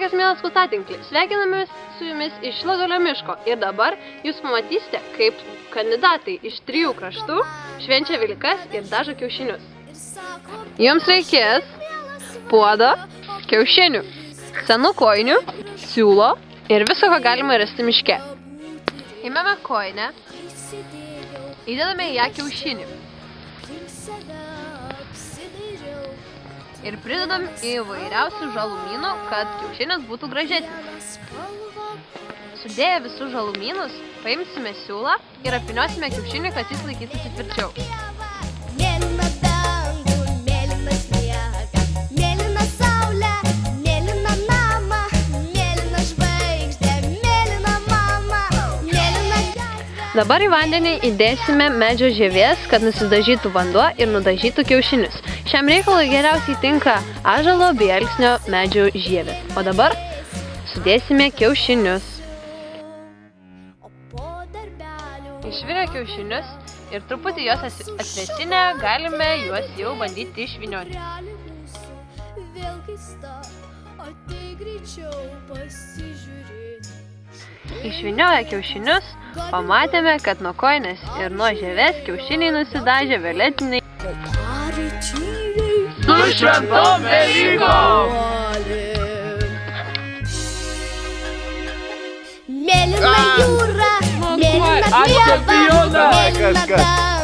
Sveikas, mielas klausatinklis. Sveikinamės su jumis iš Lagalio miško. Ir dabar jūs pamatysite, kaip kandidatai iš 3 kraštų švenčia velykas ir dažo kiaušinius. Jums reikės puodo, kiaušinių, senų kojinių, siūlo ir viso, ką galima rasti miške. Imame kojinę, įdedame į ją kiaušinį ir pridedam įvairiausių žalumynų, kad kiaušinis būtų gražesnis. Sudėję visus žalumynus, paimsime siūlą ir apvyniosime kiaušinį, kad jis laikytųsi tvirčiau. Dabar į vandenį įdėsime medžio žievės, kad nusidažytų vanduo ir nudažytų kiaušinius. Šiam reikalui geriausiai tinka ąžuolo bei alksnio medžio žievės. O dabar sudėsime kiaušinius. Išvirę kiaušinius ir truputį juos atvėsinę, galime juos jau bandyti išvynioti. Išvynioję kiaušinius, pamatėme, kad nuo kojinės ir nuo žievės kiaušiniai nusidažė violetiniai. Su šventom Velykom! Mėlyna jūra, mėlyna pieva, mėlyna